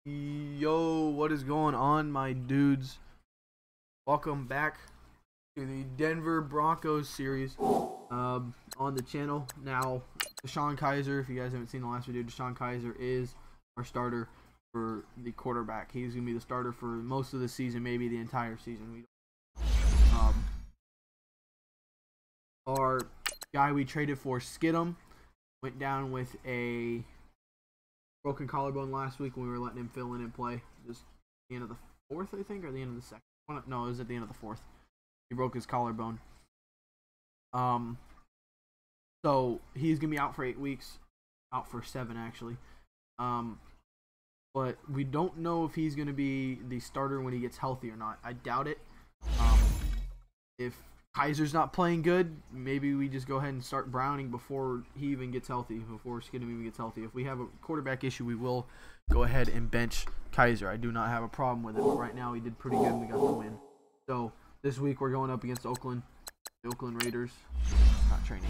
Yo, what is going on, my dudes? Welcome back to the Denver Broncos series on the channel. Now, Deshaun Kaiser, if you guys haven't seen the last video, Deshaun Kaiser is our starter for the quarterback. He's going to be the starter for most of the season, maybe the entire season. Our guy we traded for, Skidum, went down with a broken collarbone last week when we were letting him fill in and play. Just the end of the fourth, I think, or the end of the second. No, it was at the end of the fourth. He broke his collarbone. So he's gonna be out for 8 weeks, out for 7 actually. But we don't know if he's gonna be the starter when he gets healthy or not. I doubt it. If Kaiser's not playing good, maybe we just go ahead and start Browning before he even gets healthy, before Skidum even gets healthy. If we have a quarterback issue, we will go ahead and bench Kaiser. I do not have a problem with it. But right now, he did pretty good and we got the win. So this week, we're going up against Oakland, the Oakland Raiders. Not training.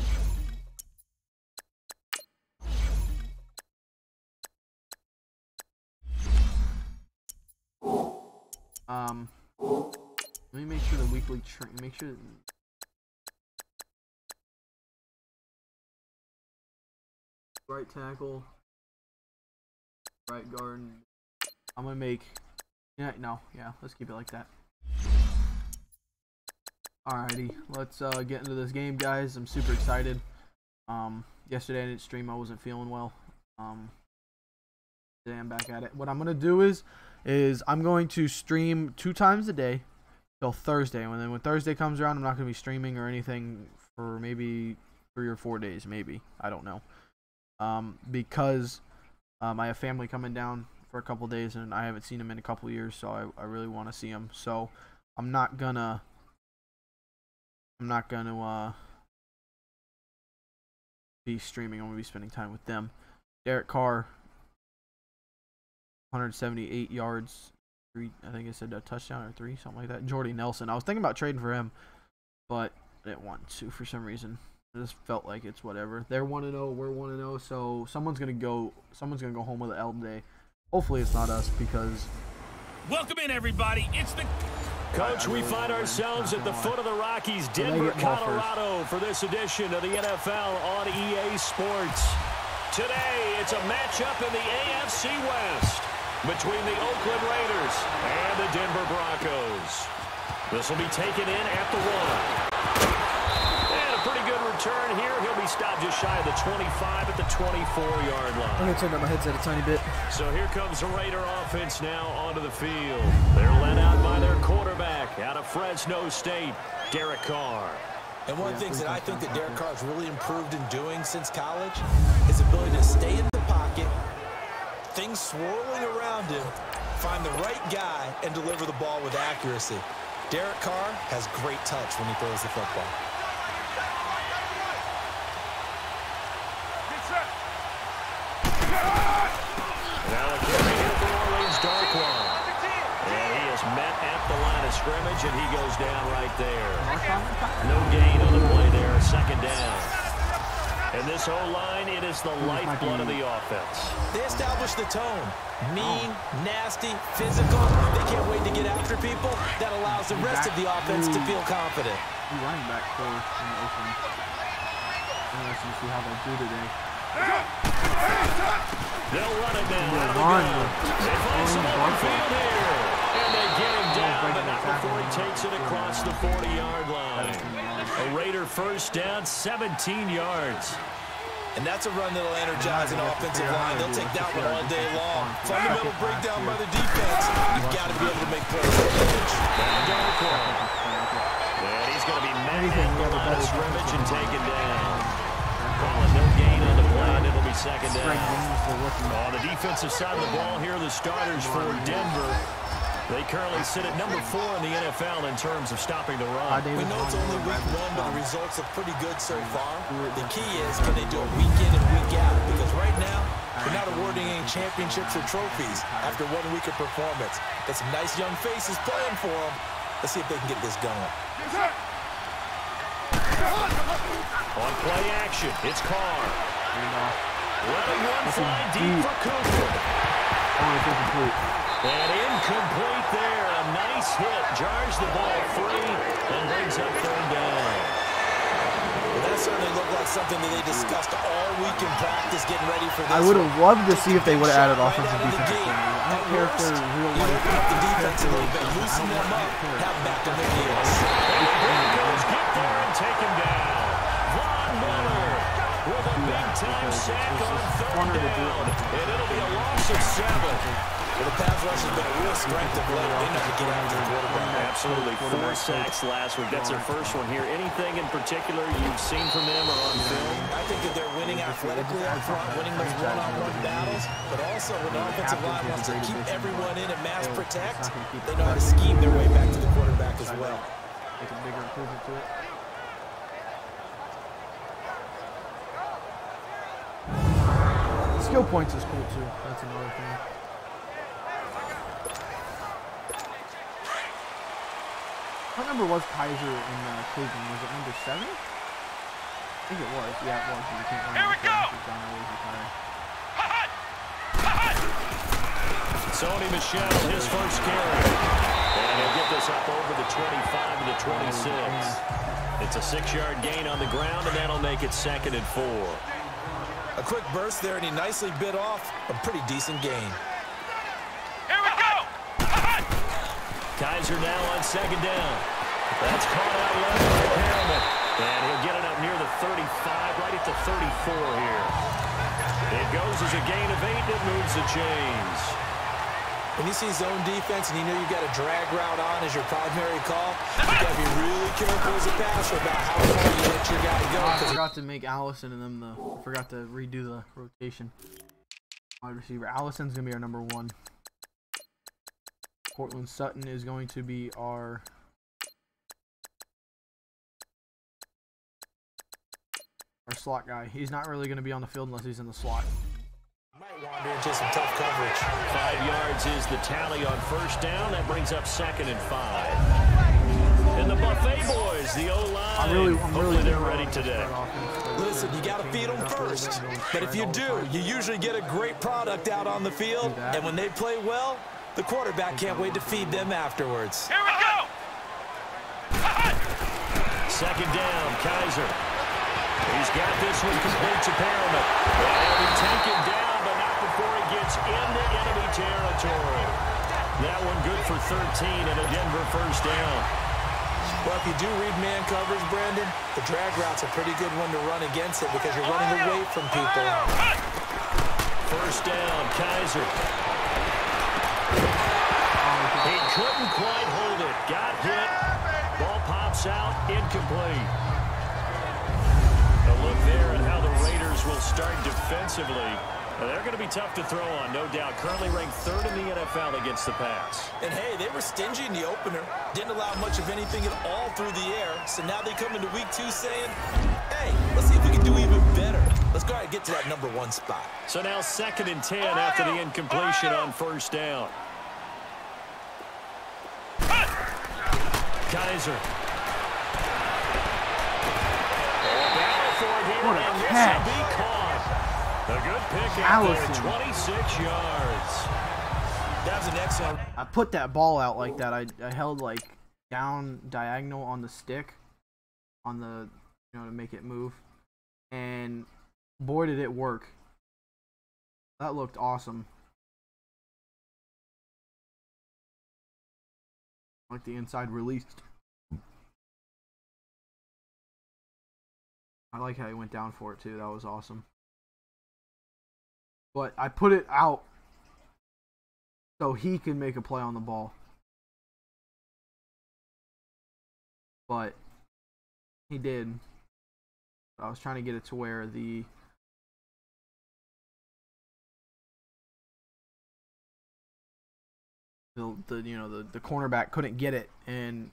Let me make sure the weekly make sure. Right tackle, right guard. I'm gonna make. Yeah, let's keep it like that. Alrighty, let's get into this game, guys. I'm super excited. Yesterday I didn't stream. I wasn't feeling well. Today I'm back at it. What I'm gonna do is I'm going to stream 2 times a day till Thursday. And then when Thursday comes around, I'm not gonna be streaming or anything for maybe 3 or 4 days, maybe. I don't know. Because I have family coming down for a couple days and I haven't seen them in a couple years, so I really want to see them. So I'm not gonna be streaming. I'm gonna be spending time with them. Derek Carr, 178 yards, 3, I think it said a touchdown or 3, something like that. Jordy Nelson, I was thinking about trading for him, but I didn't want to for some reason. I just felt like it's whatever. They're 1-0, we're 1-0, so someone's gonna go home with an L today. Hopefully it's not us, because welcome in, everybody. It's the coach. We find ourselves at the foot of the Rockies, Denver, Colorado, for this edition of the NFL on EA Sports. Today it's a matchup in the AFC West between the Oakland Raiders and the Denver Broncos. This will be taken in at the 1. Pretty good return here. He'll be stopped just shy of the 25 at the 24-yard line. I'm going to turn down my headset a tiny bit. So here comes the Raider offense now onto the field. They're led out by their quarterback out of Fresno State, Derek Carr. And one thing that I think that Derek Carr has really improved in doing since college, his ability to stay in the pocket, things swirling around him, find the right guy, and deliver the ball with accuracy. Derek Carr has great touch when he throws the football. Scrimmage, and he goes down right there. No gain on the play there. 2nd down. And this O-line, it is the lifeblood of the offense. They establish the tone. Mean, nasty, physical. They can't wait to get after people. That allows the rest of the offense to feel confident. Running back for in the Oakland. Interesting to see how they do today. They'll run it now. They find some open field here. And they get him down, but not before he takes it across the 40-yard line. A Raider first down, 17 yards. And that's a run that'll energize an offensive line. They'll take that one all day long. Fundamental breakdown by the defense. You've got to be able to make plays. And he's going to be met at the line of scrimmage and taken down. Calling no gain on the play, and it'll be 2nd down. On the defensive side of the ball here, the starters for Denver. They currently sit at number 4 in the NFL in terms of stopping the run. We know it's only week 1, but the results are pretty good so far. The key is, can they do it week in and week out? Because right now, we're not awarding any championships or trophies after 1 week of performance. Got some nice young faces playing for them. Let's see if they can get this going. On play action, it's Carr. Letting one fly deep for Cooper. And incomplete there. A nice hit. Jars the ball free and brings up third down. Well, that certainly looked like something that they discussed all week in practice, getting ready for this. I would have loved to see if they would have added offensive defense. I don't care if they're real life. The defense a little bit, loosen them up, have back on their heels. Get there and take him down. Von Miller with a big-time sack on third down. And it'll be a loss of 7. Well, the pass rush has been a real strength of late. They need to get after the quarterback. Absolutely. 4 sacks last week. That's their first one here. Anything in particular you've seen from them or on film? I think that they're winning athletically up front, winning those one-on-one battles, but also when the offensive line wants to keep everyone in and mass protect, they know how to scheme their way back to the quarterback as well. Make a bigger improvement to it. Skill points is cool too. That's another thing. What number was Kaiser in Cleveland? Was it number 7? I think it was. Yeah, it was. You can't remember. Here we go! Sony Michel, his first carry. And he'll get this up over the 25 to the 26. It's a 6-yard gain on the ground, and that'll make it 2nd and 4. A quick burst there, and he nicely bit off a pretty decent gain. Here we go! Kaiser now on 2nd down. That's caught out left by Perriman. And he'll get it up near the 35, right at the 34 here. It goes as a gain of 8. It moves the chains. When you see zone defense and you know you've got a drag route on as your primary call, you've got to be really careful as a passer about how far you let your guy go. I forgot to make Allison and them I forgot to redo the rotation. Wide receiver. Allison's going to be our number 1. Cortland Sutton is going to be our slot guy. He's not really going to be on the field unless he's in the slot. Might wander into some tough coverage. 5 yards is the tally on first down. That brings up 2nd and 5. And the Buffet boys, the O-line, hopefully they're ready today. Listen, you got to feed them first. But if you do, you usually get a great product out on the field. And when they play well, the quarterback can't wait to feed them afterwards. Here we go! 2nd down, Kaiser. He's got this one complete to Perriman. And we take him down, but not before he gets into enemy territory. That one good for 13 and a Denver first down. Well, if you do read man coverage, Brandon, the drag route's a pretty good one to run against it because you're running away from people. First down, Kaiser. He couldn't quite hold it. Got hit. Ball pops out. Incomplete. A look there at how the Raiders will start defensively. They're going to be tough to throw on, no doubt. Currently ranked 3rd in the NFL against the pass. And, hey, they were stingy in the opener. Didn't allow much of anything at all through the air. So now they come into week 2 saying, hey, let's see if we can do even better. Let's go ahead and get to that number 1 spot. So now 2nd and 10 after the incompletion on first down. Kaiser. What a catch. A good pick out there, 26 yards. That was an excellent. I put that ball out like that. I held like down diagonal on the stick on the, to make it move. And boy, did it work. That looked awesome. Like the inside released. I like how he went down for it too. That was awesome. But I put it out so he could make a play on the ball. But he did. I was trying to get it to where the cornerback couldn't get it, and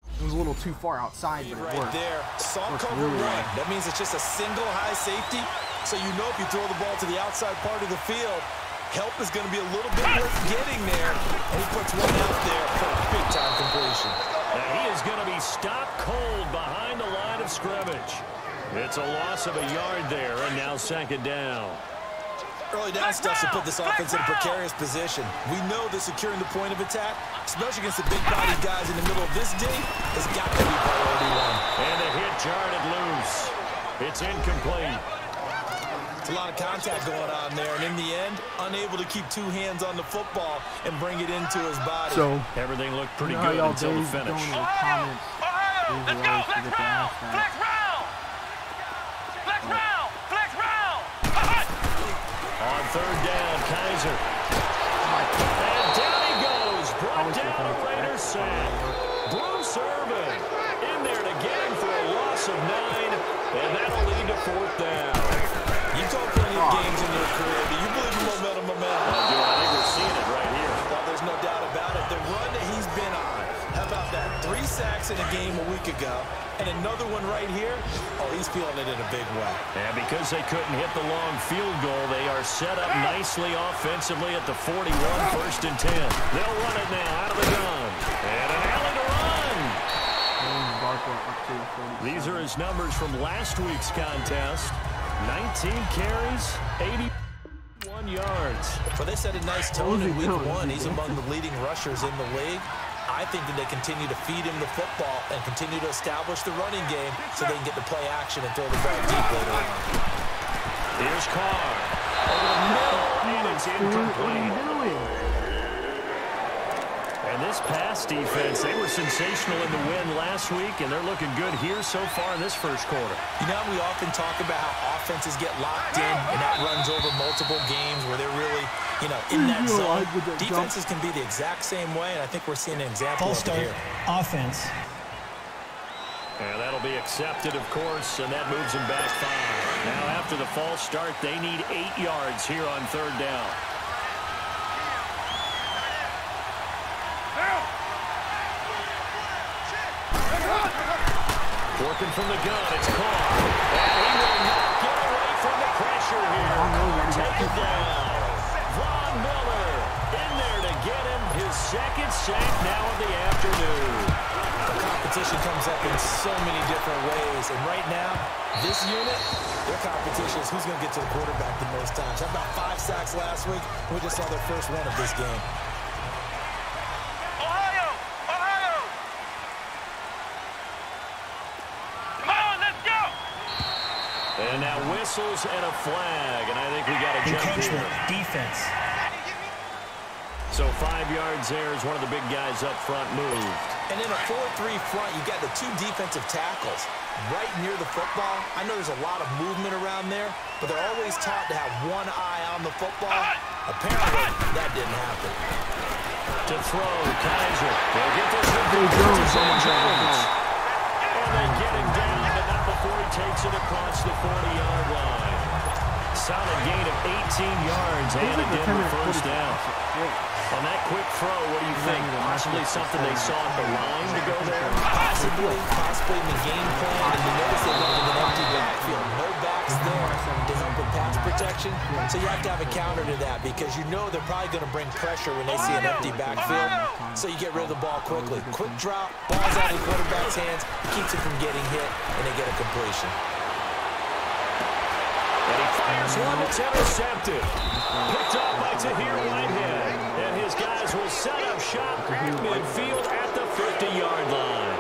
it was a little too far outside, but it worked. Right there, saw cover really run. well. That means it's just a single high safety. So you know if you throw the ball to the outside part of the field, help is going to be a little bit worth getting there. And he puts one out there for a big-time completion. Now he is going to be stopped cold behind the line of scrimmage. It's a loss of a yard there, and now 2nd down. Early early down stuff to put this offense in a precarious position. We know that securing the point of attack, especially against the big-bodied guys in the middle of this D, has got to be priority one. And the hit jarred it loose. It's incomplete. It's a lot of contact going on there, and in the end, unable to keep two hands on the football and bring it into his body. So everything looked pretty good until the finish. Ohio! Let's go! Flex round! Flex round! Flex round! On third down, Kaiser. And down he goes. Brought down a Raiders sack. Bruce Irvin in there to get him for a loss of 9, and that'll lead to fourth down. You've told plenty of games in your career. Do you believe in momentum? I think we're seeing it right here. Well, there's no doubt about it. The run that he's been on. How about that? 3 sacks in a game a week ago, and another one right here. Oh, he's feeling it in a big way. And because they couldn't hit the long field goal, they are set up nicely offensively at the 41, 1st and 10. They'll run it now out of the gun. And an alley to run. These are his numbers from last week's contest. 19 carries, 81 yards. Well, they set a nice tone in week 1. He's among the leading rushers in the league. I think that they continue to feed him the football and continue to establish the running game so they can get the play action and throw the ball deep later on. Here's Carr. Over the middle, and it's incomplete. And this pass defense, they were sensational in the win last week, and they're looking good here so far in this first quarter. You know, we often talk about how offenses get locked in, and that runs over multiple games where they're really, in that zone. Defenses can be the exact same way, and I think we're seeing an example of it here. Offense. And that'll be accepted, of course, and that moves them back 5. Now, after the false start, they need 8 yards here on third down. Working from the gun, it's Carr. And he will not get away from the pressure here. Take it down. Von Miller in there to get him his second sack now of the afternoon. The competition comes up in so many different ways. And right now, this unit, their competition is who's going to get to the quarterback the most times. How about 5 sacks last week? We just saw their first one of this game. And now whistles and a flag, and I think we got a jump here. Defense. So 5 yards there as one of the big guys up front moved. And in a 4-3 front, you've got the 2 defensive tackles right near the football. I know there's a lot of movement around there, but they're always taught to have one eye on the football. Apparently, that didn't happen. To throw, Kaiser. They'll get this one to Jones. And they get him down, but not before he takes it across the 40-yard line. Solid gain of 18 yards and a Denver first down. On that quick throw, what do you think? Possibly something they saw at the line to go there? Possibly in the game plan. And you notice they went with an empty backfield. No backs there to help with pass protection. So you have to have a counter to that because you know they're probably going to bring pressure when they see an empty backfield. So you get rid of the ball quickly. Quick drop, ball's out of the quarterback's hands, keeps it from getting hit, and they get a completion. And he fires one that's intercepted. Picked up by Tahir Whitehead. And his guys will set up shop at midfield at the 50-yard line.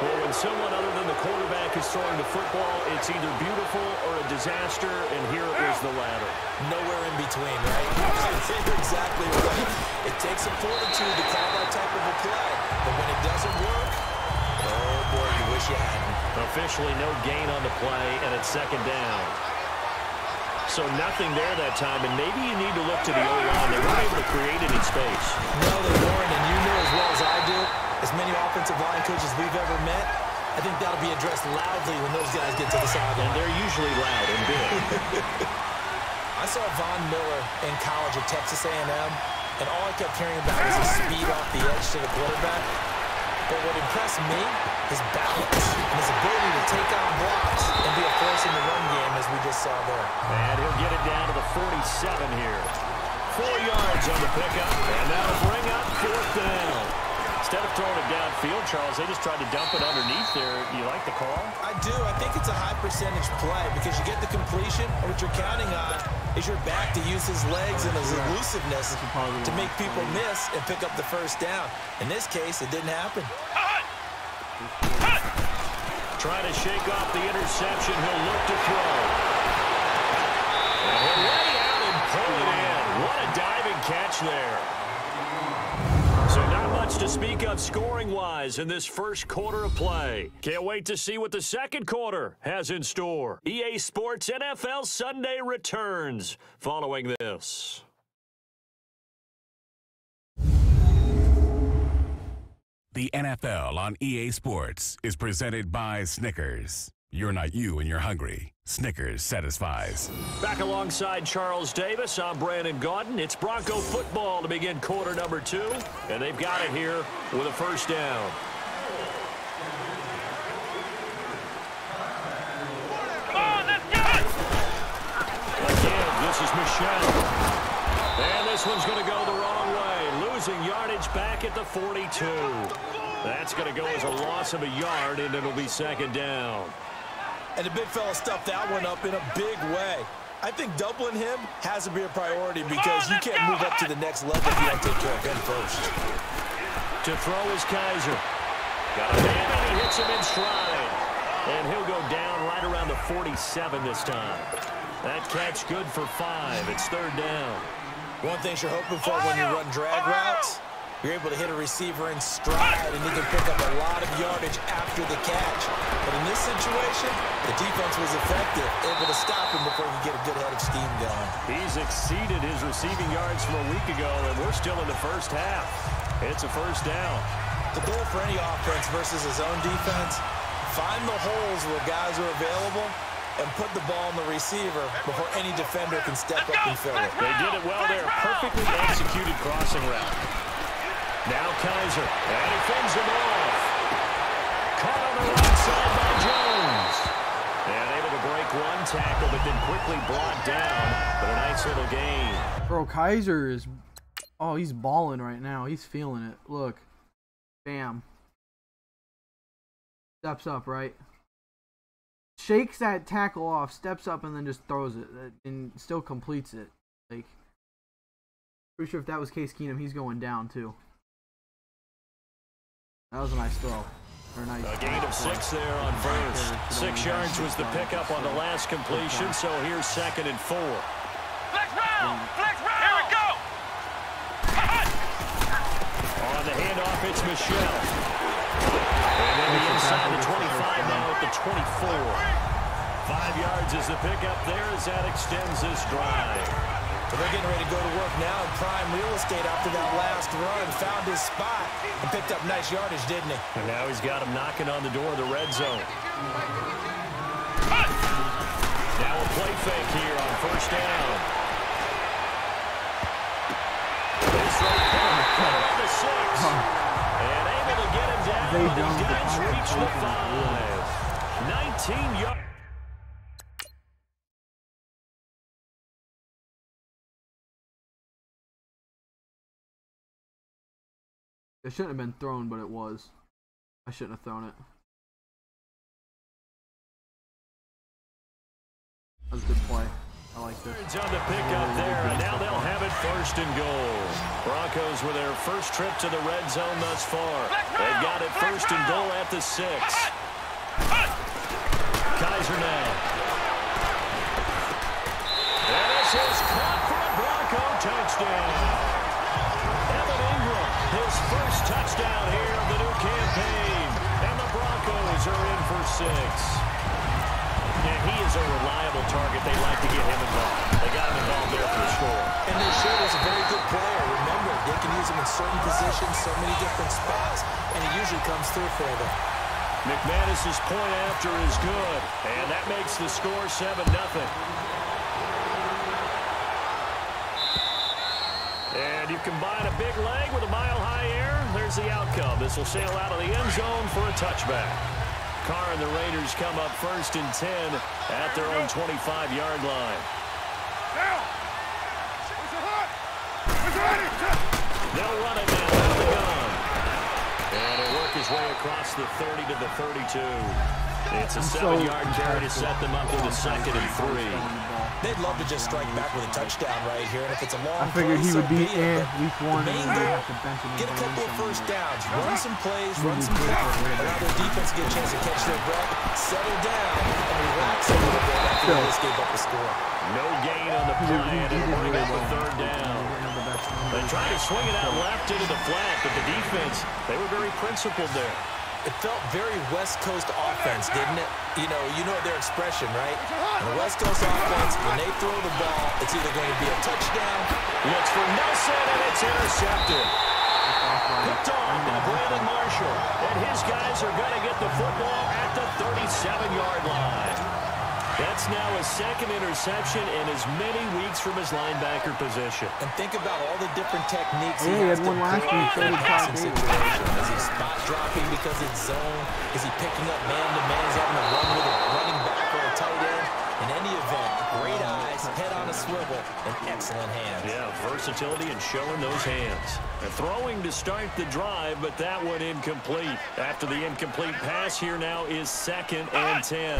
Well, when someone other than the quarterback is throwing the football, it's either beautiful or a disaster, and here it was the latter. Nowhere in between, right? You're exactly right. It takes some fortitude to call that type of a play. But when it doesn't work, oh, boy, you wish you hadn't. Officially no gain on the play, and it's second down. So nothing there that time, and maybe you need to look to the O-line. They weren't able to create any space. No, they weren't, and you know as well as I do, as many offensive line coaches we've ever met, I think that'll be addressed loudly when those guys get to the sideline. And they're usually loud and big. I saw Von Miller in college at Texas A&M, and all I kept hearing about was his speed off the edge to the quarterback. But what impressed me, his balance and his ability to take on blocks and be a force in the run game, as we just saw there. And he'll get it down to the 47 here. 4 yards on the pickup, and that'll bring up fourth down. Instead of throwing it downfield, Charles, they just tried to dump it underneath there. You like the call? I do. I think it's a high percentage play because you get the completion, and what you're counting on is your back to use his legs and his elusiveness to make people miss and pick up the first down. In this case, it didn't happen. Trying to shake off the interception. He'll look to throw. And he'll lay out and pull it in. What a diving catch there. So not much to speak of scoring-wise in this first quarter of play. Can't wait to see what the second quarter has in store. EA Sports NFL Sunday returns following this. The NFL on EA Sports is presented by Snickers. You're not you when you're hungry. Snickers satisfies. Back alongside Charles Davis, I'm Brandon Gaudin. It's Bronco football to begin quarter number 2, and they've got it here with a first down. Come on, let's get it! Again, this is Michelle. And this one's going to go the wrong way, losing yardage back at the 42. That's going to go as a loss of a yard, and it'll be second down. And the big fella stuffed that one up in a big way. I think doubling him has to be a priority because you can't move up to the next level if you don't take care of him first. To throw is Kaiser. Got a man, and he hits him in stride. And he'll go down right around the 47 this time. That catch good for 5. It's third down. One thing you're hoping for when you run drag routes, you're able to hit a receiver in stride, and he can pick up a lot of yardage after the catch. But in this situation, the defense was effective, able to stop him before he could get a good head of steam going. He's exceeded his receiving yards from a week ago, and we're still in the first half. It's a first down. The goal for any offense versus his own defense, find the holes where guys are available and put the ball in the receiver before any defender can step up and fill it. They did it well there. Perfectly executed crossing route. Now Kaiser, and he fends him off. Caught on the right side by Jones. And able to break one tackle, but then quickly brought down. But a nice little gain. Bro, Kaiser is... Oh, he's balling right now. He's feeling it. Look. Bam. Steps up, right? Shakes that tackle off, steps up, and then just throws it. And still completes it. Like, pretty sure if that was Case Keenum, he's going down, too. That was a nice throw. Or nice a gain of 6 there on first. 6 yards was the pickup on the last completion, so here's second and 4. Flex round! Flex round! Here we go! On the handoff, it's Michelle. And then the inside the 25, now at the 24. 5 yards is the pickup there as that extends this drive. So they're getting ready to go to work now in prime real estate after that last run. Found his spot and picked up nice yardage, didn't he? And now he's got him knocking on the door of the red zone. Now a play fake here on first down. This right on the 6. And able to get him down. These guys reach the 5. 19 yards. It shouldn't have been thrown, but it was. I shouldn't have thrown it. That was a good play. I like this. It's on the pickup there, and now they'll have it first and goal. Broncos with their first trip to the red zone thus far. They've got it first and goal at the 6. Kaiser now. And this is caught for a Bronco touchdown. His first touchdown here of the new campaign. And the Broncos are in for 6. And he is a reliable target. They like to get him involved. They got him involved there for a score. And they showed he's a very good player. Remember, they can use him in certain positions, so many different spots, and he usually comes through for them. McManus's point after is good. And that makes the score 7-0. And you combine a big leg with a mile-high air, there's the outcome. This will sail out of the end zone for a touchback. Carr and the Raiders come up first and 10 at their own 25-yard line. They'll run it now out of the gun. And a work his way across the 30 to the 32. It's a 7-yard carry to set them up with a 2nd and 3. They'd love to just strike back with a touchdown right here, and if it's a long I figured play, he would be in week 1 and main then goal, have to bench him. get a couple of first downs, run some plays, run some plays, allow their defense to get a chance to catch their breath, settle down, and relax a little bit after they just gave up a score. No gain on the play, and it'll bring up a 3rd down. They tried to swing it out left into the flat, but the defense, they were very principled there. It felt very West Coast offense, didn't it? You know their expression, right? And the West Coast offense, when they throw the ball, it's either going to be a touchdown. Looks for Nelson, and it's intercepted. Picked off by Brandon Marshall. And his guys are going to get the football at the 37-yard line. That's now his 2nd interception in as many weeks from his linebacker position. And think about all the different techniques he had has to one last play week, in a passing 35. situation. Is he spot dropping because it's zone? Is he picking up man-to-man? Is he having to run with a running back or a tight end? In any event, great eyes, head on a swivel, and excellent hands. Yeah, versatility and showing those hands. And throwing to start the drive, but that one incomplete. After the incomplete pass, here now is 2nd and 10.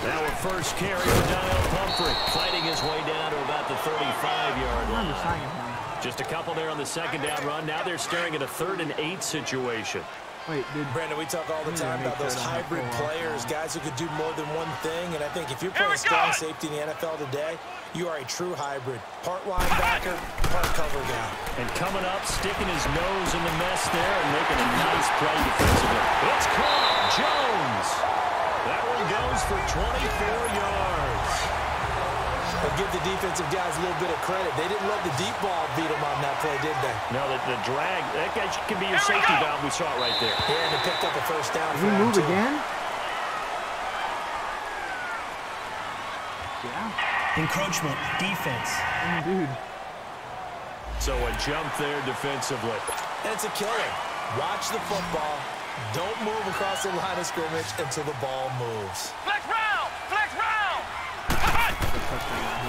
Now a first carry for Donnell Pumphrey, fighting his way down to about the 35-yard line. Just a couple there on the 2nd down run. Now they're staring at a 3rd and 8 situation. Wait, Brandon, we talk all the time about those hybrid players, guys who could do more than one thing, and I think if you're playing strong safety in the NFL today, you are a true hybrid. Part linebacker, part cover guy. And coming up, sticking his nose in the mess there and making a nice play defensively. It's caught. Jones. That one goes for 24 yards. But give the defensive guys a little bit of credit. They didn't let the deep ball beat them on that play, did they? No, the drag, that guy can be your safety valve. We saw it right there. Yeah, and they picked up a first down. Did he move again? Yeah. Encroachment, defense. Dude. So a jump there defensively. And it's a killer. Watch the football. Don't move across the line of scrimmage until the ball moves. Flex round! Flex round!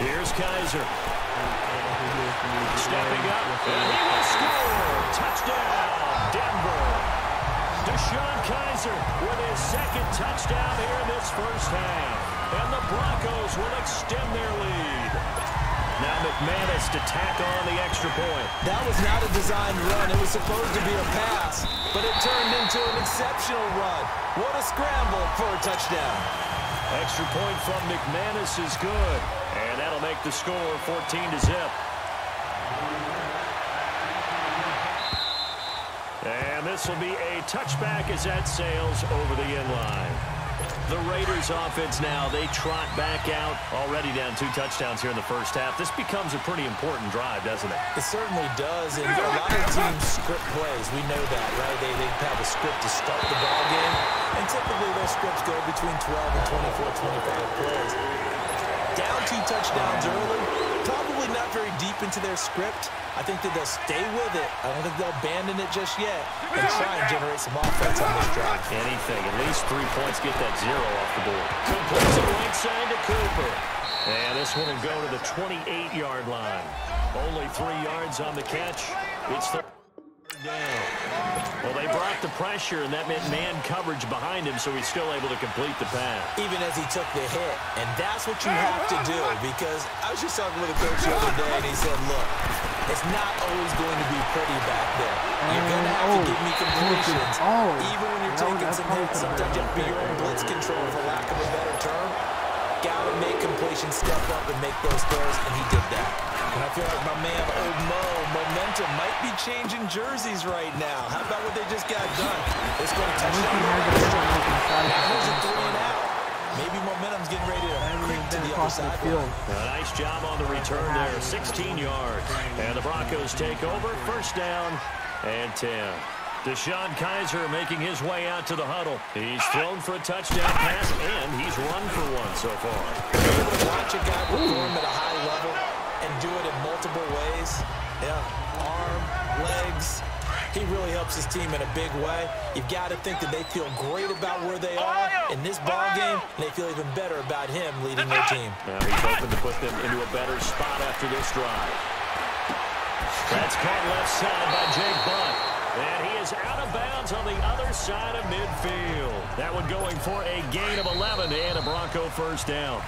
Here's Kaiser. Stepping up, and he will score. Touchdown, Denver. DeShone Kizer with his 2nd touchdown here in this first half. And the Broncos will extend their lead. Now McManus to tack on the extra point. That was not a designed run. It was supposed to be a pass, but it turned into an exceptional run. What a scramble for a touchdown. Extra point from McManus is good. And that'll make the score 14-0. And this will be a touchback as that sails over the end line. The Raiders offense now, they trot back out, already down 2 touchdowns here in the first half. This becomes a pretty important drive, doesn't it? It certainly does, and a lot of teams script plays. We know that, right? They have a script to start the ball game, and typically those scripts go between 12 and 24, 25 plays. Down 2 touchdowns early, probably not very deep into their script. I think that they'll stay with it. I don't think they'll abandon it just yet and try and generate some offense on this drive. Anything. At least 3 points, get that 0 off the board. Completes it right side to Cooper. And this one will go to the 28-yard line. Only 3 yards on the catch. It's the down. Well, they brought the pressure, and that meant man coverage behind him, so he's still able to complete the pass. Even as he took the hit. And that's what you have to do, because I was just talking with a coach the other day, and he said, look, it's not always going to be pretty back there. You're going to have to give me completions. Even when you're taking some hits, sometimes you have to be your own blitz control, for lack of a better term. Got to make completions, step up, and make those throws, and he did that. And I feel like my man, Old Mo, momentum might be changing jerseys right now. How about what they just got done? It's going to touchdown. Now here's a 3 and out. Maybe momentum's getting ready to creep to the other side. Nice job on the return there, 16 yards. And the Broncos take over, first down and 10. DeShone Kizer making his way out to the huddle. He's thrown for a touchdown pass, and he's run for one so far. You're able to watch a guy perform at a high level and do it in multiple ways. Yeah, arm, legs. He really helps his team in a big way. You've got to think that they feel great about where they are in this ball game, and they feel even better about him leading their team. Now he's hoping to put them into a better spot after this drive. That's caught left side by Jake Butt. And he is out of bounds on the other side of midfield. That one going for a gain of 11 and a Bronco first down.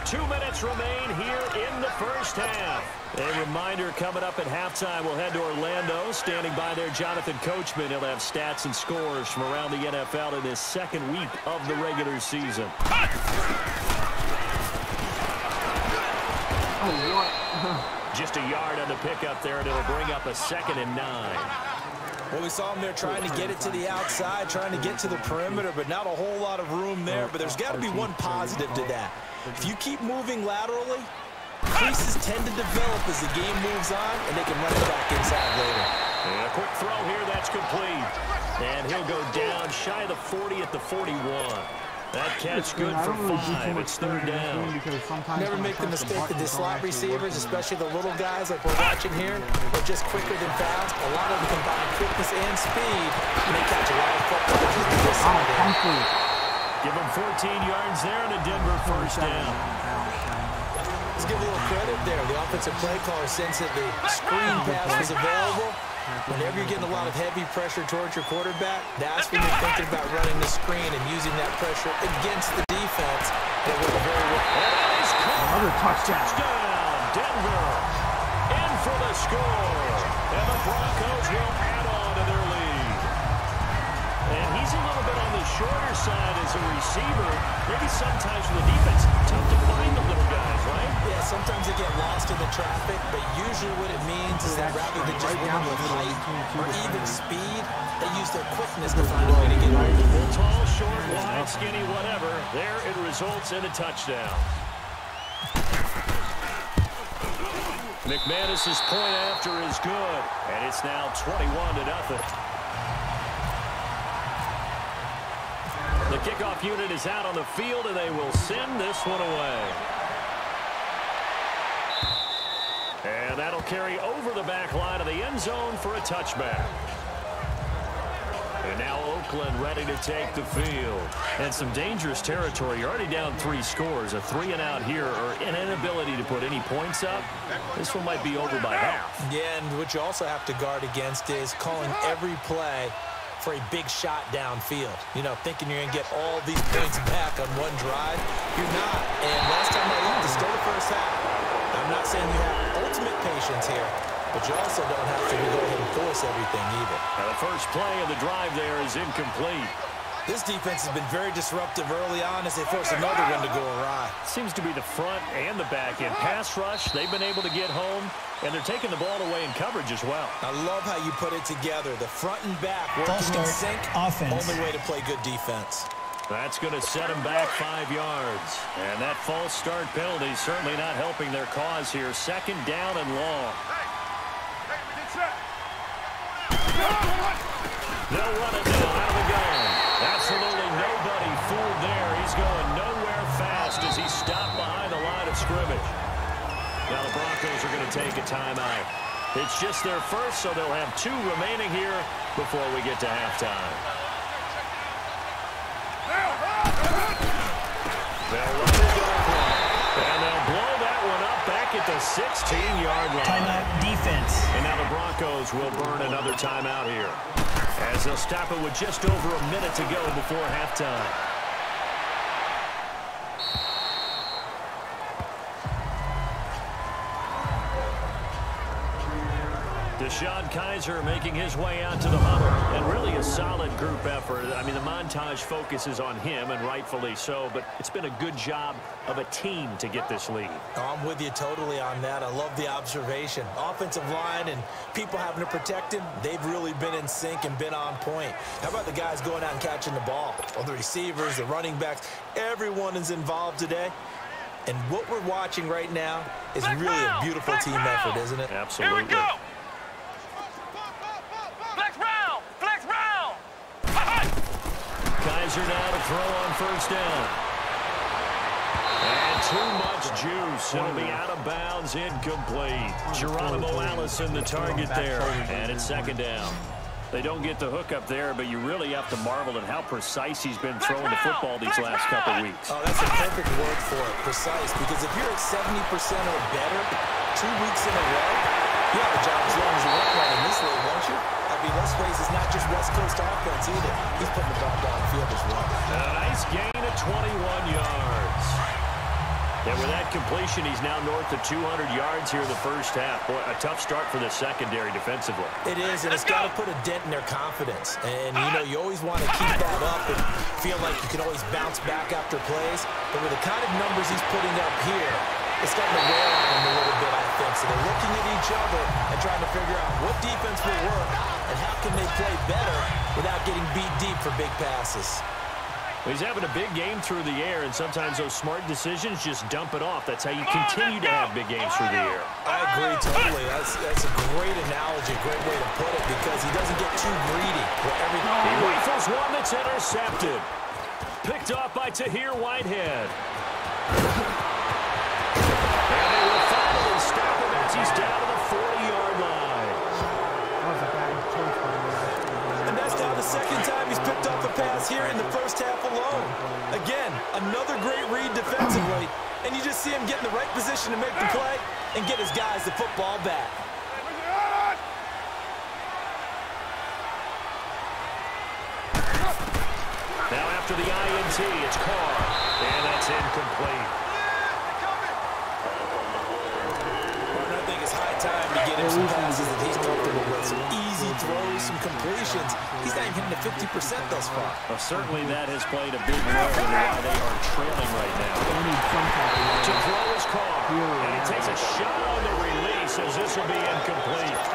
2 minutes remain here in the first half. A reminder, coming up at halftime, we'll head to Orlando. Standing by there, Jonathan Coachman. He'll have stats and scores from around the NFL in his second week of the regular season. Just a yard on the pickup there, and it'll bring up a 2nd and 9. Well, we saw him there trying to get it to the outside, trying to get to the perimeter, but not a whole lot of room there. But there's got to be one positive to that. If you keep moving laterally, creases tend to develop as the game moves on, and they can run it back inside later. And a quick throw here, that's complete. And he'll go down shy of the 40 at the 41. That catch good for 5. It's 3rd down. Never make the mistake that the slot receivers, especially the little guys like we're watching here, are just quicker than fast. A lot of them combine quickness and speed, and they catch a lot of football. Give him 14 yards there and a Denver first down. Let's give a little credit there. The offensive play caller sensed that the screen pass was available. Whenever you're getting a lot of heavy pressure towards your quarterback, that's when you're thinking about running the screen and using that pressure against the defense. That worked very well. Another touchdown. Denver in for the score. And the Broncos will add on to their lead. And he's a little bit on the shorter side as a receiver. Maybe sometimes for the defense, tough to find the little guys, right? Yeah, sometimes they get lost in the traffic, but usually what it means is that rather than just running with height or even speed, they use their quickness to find a way to get over. Tall, short, wide, skinny, whatever. There it results in a touchdown. McManus's point after is good, and it's now 21-0. The kickoff unit is out on the field, and they will send this one away. And that'll carry over the back line of the end zone for a touchback. And now Oakland ready to take the field. And some dangerous territory. You're already down 3 scores. A 3-and-out here, or an inability to put any points up. This one might be over by half. Yeah, and what you also have to guard against is calling every play for a big shot downfield. You know, thinking you're going to get all these points back on one drive. You're not. And last time I looked, to start the first half, I'm not saying you have ultimate patience here, but you also don't have to go ahead and force everything either. Now the first play of the drive there is incomplete. This defense has been very disruptive early on as they force another one to go awry. Seems to be the front and the back end. Pass rush, they've been able to get home, and they're taking the ball away in coverage as well. I love how you put it together. The front and back working in sync. Offense. Only way to play good defense. That's going to set him back 5 yards. And that false start penalty certainly not helping their cause here. 2nd down and long. They'll run it now out of the gun. Absolutely nobody fooled there. He's going nowhere fast as he's stopped behind the line of scrimmage. Now the Broncos are going to take a timeout. It's just their first, so they'll have 2 remaining here before we get to halftime. They'll run it down, and they'll blow that one up back at the 16-yard line. Timeout defense. And now the Broncos will burn another timeout here, as they'll stop it with just over a minute to go before halftime. Deshaun Kaiser making his way out to the huddle, and really a solid group effort. I mean, the montage focuses on him, and rightfully so, but it's been a good job of a team to get this lead. I'm with you totally on that. I love the observation. Offensive line and people having to protect him, they've really been in sync and been on point. How about the guys going out and catching the ball? Well, the receivers, the running backs, everyone is involved today. And what we're watching right now is really a beautiful team effort, isn't it? Absolutely. Here we go. Kaiser now to throw on first down. And too much juice. It'll be out of bounds, incomplete. Geronimo Allison the target there. And it's 2nd down. They don't get the hook up there, but you really have to marvel at how precise he's been throwing the football these last couple weeks. Oh, that's a perfect word for it, precise. Because if you're at 70% or better 2 weeks in a row, you have a job as long as you want one in this league, won't you? I heavy. Let's face it, it's not just West Coast offense either. He's putting the ball downfield as well. A nice gain of 21 yards. And with that completion, he's now north of 200 yards here in the first half. Boy, a tough start for the secondary defensively. It is, and it's got to put a dent in their confidence. And, you know, you always want to keep that up and feel like you can always bounce back after plays. But with the kind of numbers he's putting up here, it's starting to wear on them a little bit, I think. So they're looking at each other and trying to figure out what defense will work and how can they play better without getting beat deep for big passes. He's having a big game through the air, and sometimes those smart decisions just dump it off. That's how you continue to have big games through the air. I agree totally. That's a great analogy, a great way to put it, because he doesn't get too greedy. He rifles one that's intercepted. Picked off by Tahir Whitehead. And they will finally stop him as he's down to the 40-yard line. And that's now the second time he's picked off a pass here in the first half alone. Again, another great read defensively, and you just see him get in the right position to make the play and get his guys the football back. Now after the INT, it's Carr, and that's incomplete. Well, I think it's high time to get him some passes that he's comfortable with, some easy throws, some completions. He's not even hitting the 50% thus far. Well, certainly that has played a big role in why they are trailing right now. To throw his Carr, and he takes a shot on the release as this will be incomplete.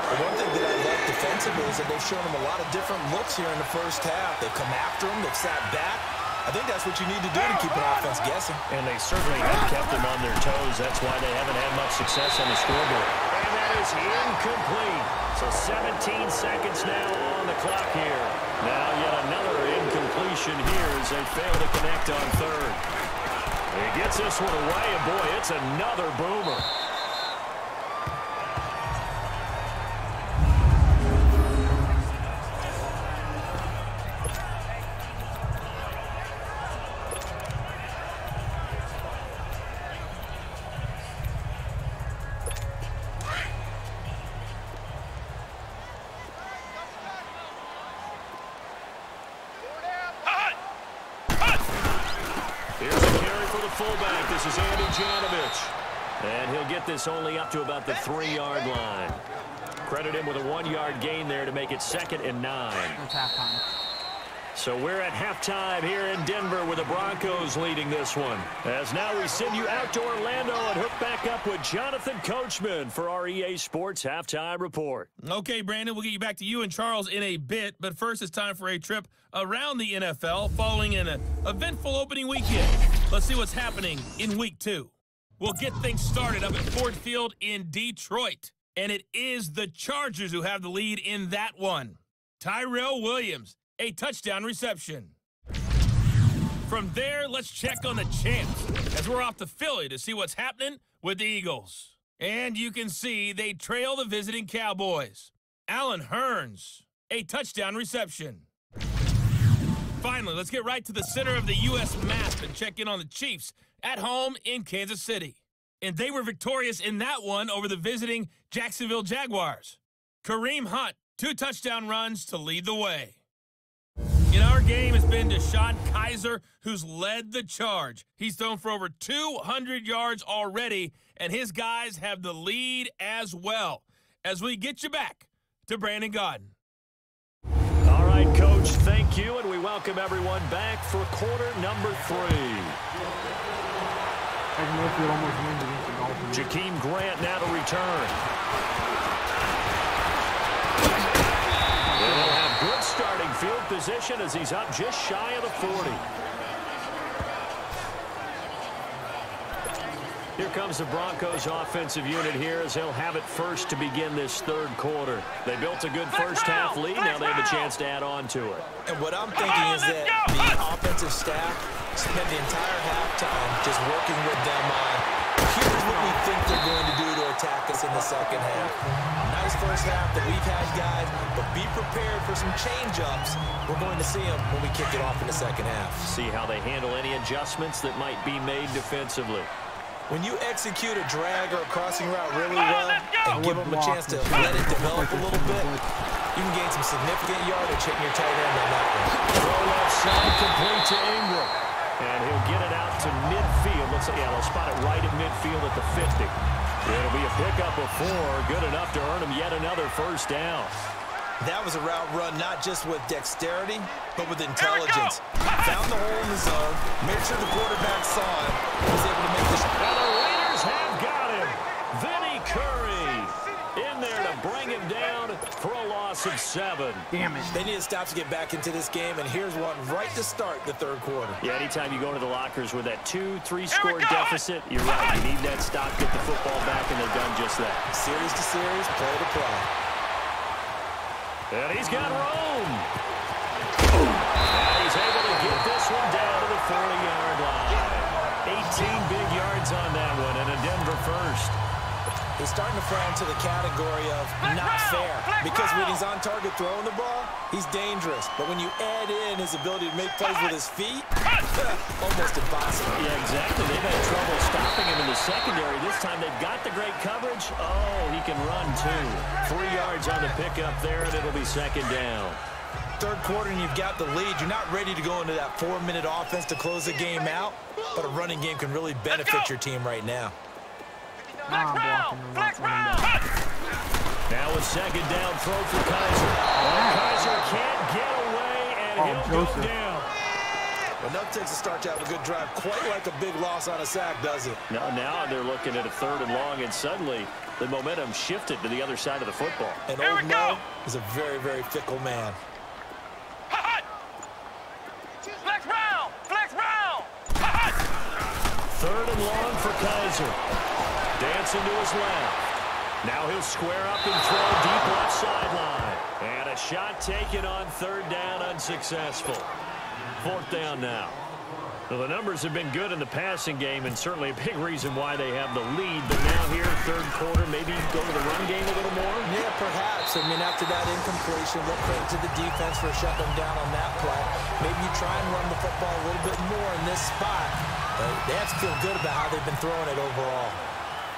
The one thing that I like defensively is that they've shown him a lot of different looks here in the first half. They've come after him. They've sat back. I think that's what you need to do to keep an offense guessing. And they certainly have kept them on their toes. That's why they haven't had much success on the scoreboard. And that is incomplete. So 17 seconds now on the clock here. Now yet another incompletion here as they fail to connect on third. He gets this one away, and boy, it's another boomer. Fullback, this is Andy Janovich. And he'll get this only up to about the 3-yard line. Credit him with a 1-yard gain there to make it 2nd and 9. That's halftime. So we're at halftime here in Denver with the Broncos leading this one. As now we send you out to Orlando and hook back up with Jonathan Coachman for our EA Sports Halftime Report. Okay, Brandon, we'll get you back to you and Charles in a bit, but first it's time for a trip around the NFL following an eventful opening weekend. Let's see what's happening in Week 2. We'll get things started up at Ford Field in Detroit, and it is the Chargers who have the lead in that one. Tyrell Williams, a touchdown reception. From there, let's check on the champs as we're off to Philly to see what's happening with the Eagles. And you can see they trail the visiting Cowboys. Allen Hurns, a touchdown reception. Finally, let's get right to the center of the U.S. map and check in on the Chiefs at home in Kansas City. And they were victorious in that one over the visiting Jacksonville Jaguars. Kareem Hunt, 2 touchdown runs to lead the way. In our game, it's been Deshaun Kaiser who's led the charge. He's thrown for over 200 yards already, and his guys have the lead as well. As we get you back to Brandon Gaudin. All right, Coach, thank you, and we welcome everyone back for quarter number 3. Jakeem Grant now to return. And he'll have good starting field position as he's up just shy of the 40. Here comes the Broncos offensive unit here as he'll have it first to begin this third quarter. They built a good first half lead. Now they have a chance to add on to it. And what I'm thinking is that the offensive staff spent the entire halftime just working with them on here's what we think they're going to do to attack us in the second half. Nice first half that we've had, guys, but be prepared for some change-ups. We're going to see them when we kick it off in the second half. See how they handle any adjustments that might be made defensively. When you execute a drag or a crossing route really well and give them a chance to let it develop a little bit, You can gain some significant yardage hitting your tight end on that one. Throw left side, complete to Ingram. And he'll get it out to midfield. Looks like, yeah, they'll spot it right at midfield at the 50. It'll be a pickup of 4. Good enough to earn him yet another first down. That was a route run not just with dexterity, but with intelligence. Found the hole in the zone, made sure the quarterback saw him, and was able to make the shot. And the Raiders have got him. Vinny Curry in there to bring him down for a loss of 7. Damn it. They need to stop to get back into this game, and here's one right to start the third quarter. Yeah, anytime you go into the lockers with that 2-3 score deficit, you're right. You need that stop, get the football back, and they've done just that. Series to series, play to play. And he's got room. And he's able to get this one down to the 40-yard line. 18 big yards on that one, and a Denver first. He's starting to fall into the category of not fair, because when he's on target throwing the ball, he's dangerous. But when you add in his ability to make plays with his feet, almost impossible. Yeah, exactly. They've had trouble stopping him in the secondary. This time they've got the great coverage. Oh, he can run too. 3 yards on the pickup there, and it'll be second down. Third quarter and you've got the lead. You're not ready to go into that 4-minute offense to close the game out, but a running game can really benefit your team right now. Flex round! Now a second down throw for Kaiser. Kaiser can't get away, and he'll go down. Enough takes a start to have a good drive, quite like a big loss on a sack, does it? Now they're looking at a 3rd and long, and suddenly the momentum shifted to the other side of the football. And old Mo is a very, very fickle man. Flex round! Flex round! 3rd and long for Kaiser. Dancing to his left. Now he'll square up and throw deep left sideline. And a shot taken on 3rd down, unsuccessful. 4th down now. Well, the numbers have been good in the passing game, and certainly a big reason why they have the lead. But now here, 3rd quarter, maybe go to the run game a little more? Yeah, perhaps. I mean, after that incompletion, look credit to the defense for shutting them down on that play. Maybe you try and run the football a little bit more in this spot. But they have to feel good about how they've been throwing it overall.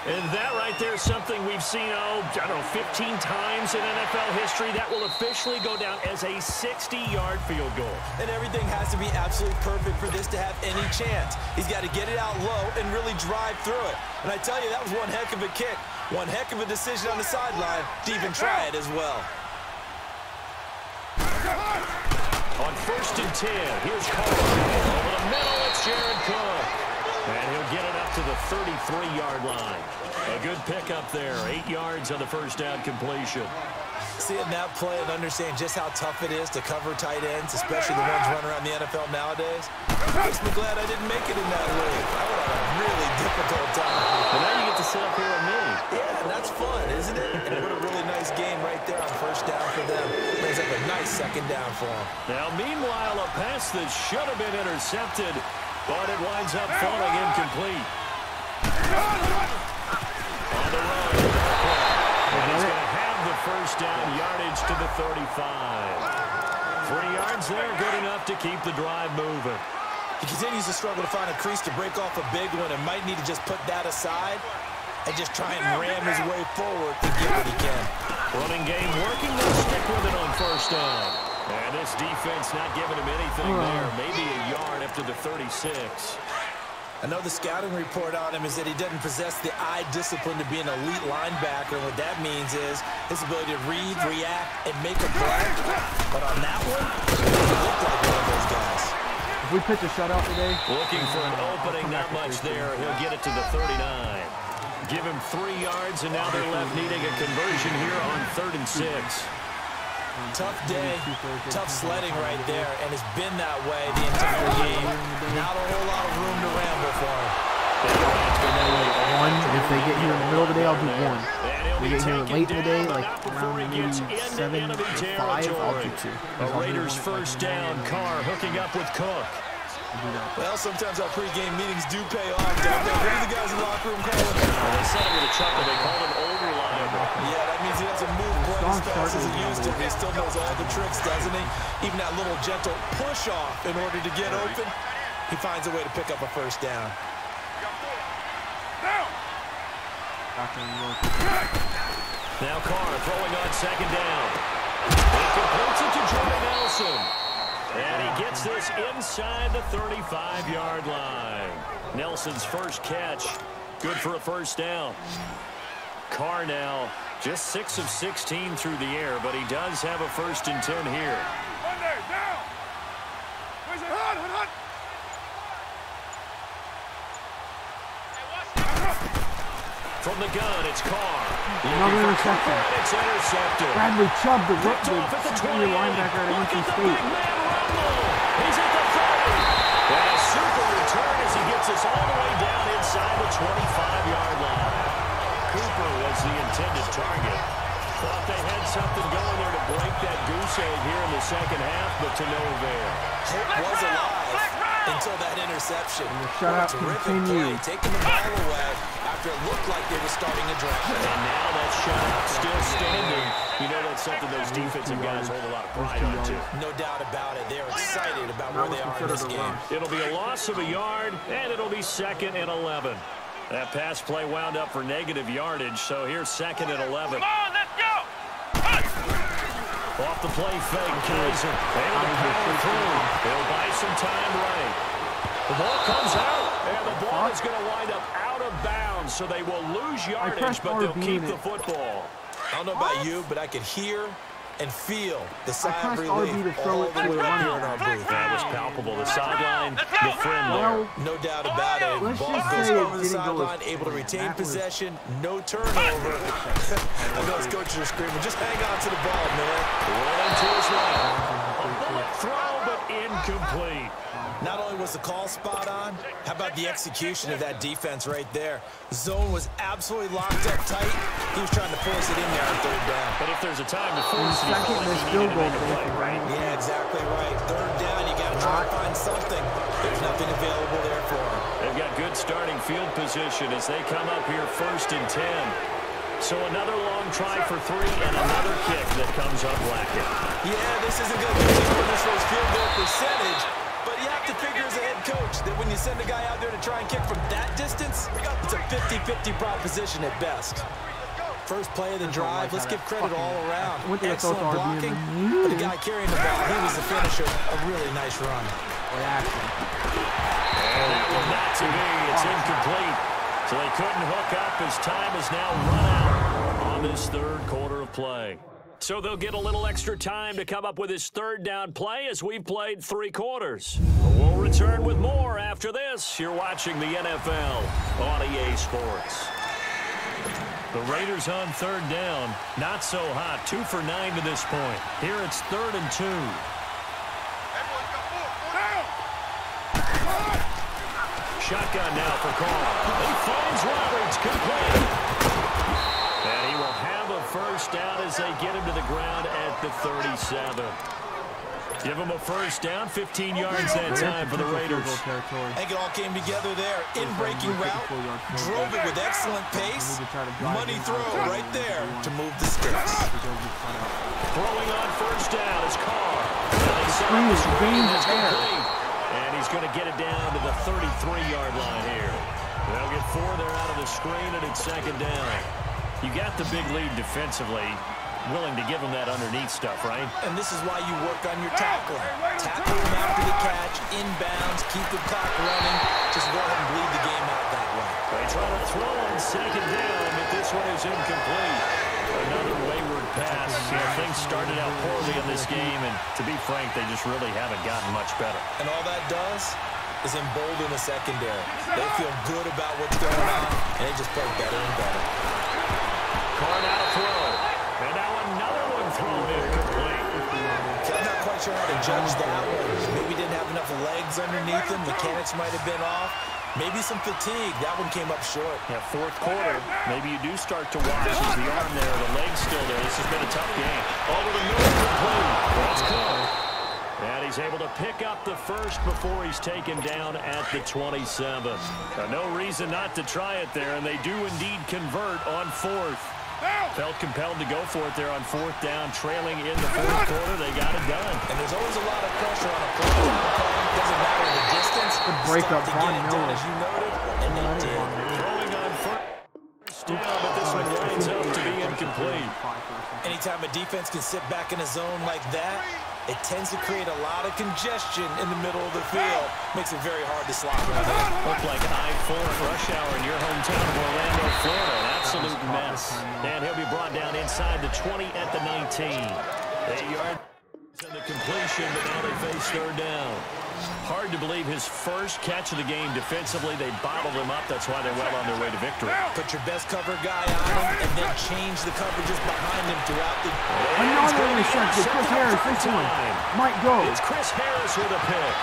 And that right there is something we've seen, I don't know, 15 times in NFL history. That will officially go down as a 60-yard field goal. And everything has to be absolutely perfect for this to have any chance. He's got to get it out low and really drive through it. And I tell you, that was one heck of a kick. One heck of a decision on the sideline to even try it as well. On 1st and 10, here's Carr. Over the middle, it's Jared Cook. And he'll get it up to the 33-yard line. A good pickup there. 8 yards on the first down completion. Seeing that play and understand just how tough it is to cover tight ends, especially the ones running around the NFL nowadays, makes me glad I didn't make it in that league. I would have a really difficult time. Well, now you get to sit up here with me. Yeah, that's fun, isn't it? And what a really nice game right there on 1st down for them. Brings up a nice 2nd down for them. Now, meanwhile, a pass that should have been intercepted, but it winds up falling incomplete. On the run. And he's going to have the first down yardage to the 35. 3 yards there, good enough to keep the drive moving. He continues to struggle to find a crease to break off a big one and might need to just put that aside and just try and ram his way forward to get what he can. Running game working, they'll stick with it on 1st down. And this defense not giving him anything there. Maybe a yard after the 36. I know the scouting report on him is that he doesn't possess the eye discipline to be an elite linebacker. And what that means is his ability to read, react, and make a play. But on that one, he looked like one of those guys. If we pitch a shutout today. Looking for an opening, not much there. He'll get it to the 39. Give him 3 yards, and now they're left needing a conversion here on 3rd and 6. Tough day, tough sledding right there, and it's been that way the entire game. Not a whole lot of room to ramble for him. One, if they get here in the middle of the day, I'll do 1. If they get here late in the day, like around maybe 7 or 5, I'll do 2. The Raiders 1st down, Carr hooking up with Cook. Well, sometimes our pregame meetings do pay off, don't they? What do the guys in the locker room call him? They said it with a chuckle. They called him old reliable. Yeah, that means he doesn't move quite as fast as he used to. He still knows all the tricks, doesn't he? Even that little gentle push-off in order to get open, he finds a way to pick up a 1st down. Now Carr throwing on 2nd down. He completes it to Jordy Nelson. And he gets this inside the 35-yard line. Nelson's first catch, good for a first down. Carr now just 6 of 16 through the air, but he does have a 1st and 10 here. From the gun, it's Carr. Another interception. It's intercepted. Bradley Chubb, the Second linebacker at NC State. He's at the 30. And a super return as he gets us all the way down inside the 25-yard line. Cooper was the intended target. Thought they had something going there to break that goose egg here in the second half, but to no avail. Hope was alive until that interception. And the shutout continues. Taking the ball away after it looked like they were starting a drive. And now that shutout still standing. You know that's something those defensive guys hold a lot of pride on, too. No doubt about it. They're excited about where they are in this game. It'll be a loss of a yard, and it'll be 2nd and 11. That pass play wound up for negative yardage, so here's 2nd and 11. Come on, let's go! Off the play fake, Kaiser. Able to power through. They'll buy some time right. The ball comes out, and the ball is going to wind up out of bounds, so they will lose yardage, but they'll keep the football. I don't know about you, but I could hear and feel the sigh of pressed relief RB to throw it all to the the way up running here in our back. booth. That was palpable. The sideline, the friend there. Well, No doubt about it. let's Ball just goes say it over the didn't go sideline, as able to planned. retain That was- possession, no turnover. I know his coaches are screaming, just hang on to the ball, man. Rolling to his right. A bullet throw, but incomplete. Not only was the call spot on, how about the execution of that defense right there? Zone was absolutely locked up tight. He was trying to force it in there on 3rd down. But if there's a time to in force it, you second, feel like there's you still need to goal make a play, right? Yeah, exactly right. 3rd down, you got to try to find something. There's nothing available there for him. They've got good starting field position as they come up here 1st and 10. So another long try for 3 and another kick that comes up lacking. Yeah, this isn't going to continue this was field goal percentage, but you have to figure as a head coach that when you send a guy out there to try and kick from that distance, it's a 50-50 proposition at best. First play of the drive, let's give credit all around. Excellent blocking, but the guy carrying the ball, he was the finisher. A really nice run. And that was not to be. It's incomplete. So they couldn't hook up as time is now run out on this 3rd quarter of play. So they'll get a little extra time to come up with his 3rd down play as we've played 3 quarters. We'll return with more after this. You're watching the NFL on EA Sports. The Raiders on 3rd down. Not so hot. 2 for 9 to this point. Here it's 3rd and 2. Shotgun now for Carr. He finds Roberts, complete. And he will have a 1st down as they get him to the ground at the 37. Give him a 1st down, 15 yards that time for the Raiders. I think it all came together there. In breaking route, drove it with excellent pace. Money throw right there to move the sticks. Throwing on 1st down is Carr. And he's going to get it down to the 33-yard line here. They'll get 4 there out of the screen, and it's 2nd down. You got the big lead defensively. Willing to give him that underneath stuff, right? And this is why you work on your tackling. Tackle him after the catch, inbounds, keep the clock running. Just go ahead and bleed the game out that way. They try to throw on 2nd down, but this one is incomplete. Another wayward pass. Yeah, things started out poorly in this game, and to be frank, they just really haven't gotten much better. And all that does is embolden the secondary. They feel good about what's going on, and they just play better and better. Carr now to throw. And now another one thrown incomplete. I'm not quite sure how to judge that one. Maybe didn't have enough legs underneath him. Mechanics might have been off. Maybe some fatigue. That one came up short. Yeah, 4th quarter. Maybe you do start to watch. Is the arm there, the leg's still there. This has been a tough game. Over the middle, complete. That's caught. And he's able to pick up the 1st before he's taken down at the 27. No reason not to try it there, and they do indeed convert on 4th. Felt compelled to go for it there on 4th down, trailing in the 4th quarter. They got it done. And there's always a lot of pressure on a 4th down play. Doesn't matter the distance. Good breakup, Start to get Von it done, Miller. as you noted, and they did. Throwing on 1st down, but this one winds up to be incomplete. incomplete. Anytime a defense can sit back in a zone like that, it tends to create a lot of congestion in the middle of the field. Makes it very hard to slot right there. Looked like I-4 rush hour in your hometown of Orlando, Florida. An absolute mess. And he'll be brought down inside the 20 at the 19. 8 yards and the completion, but now they face third down. Hard to believe his first catch of the game defensively. They bottled him up. That's why they're well on their way to victory. Put your best cover guy on him and then change the coverages behind him throughout the... Another interception. Chris Harris, this one might go. It's Chris Harris with a pick.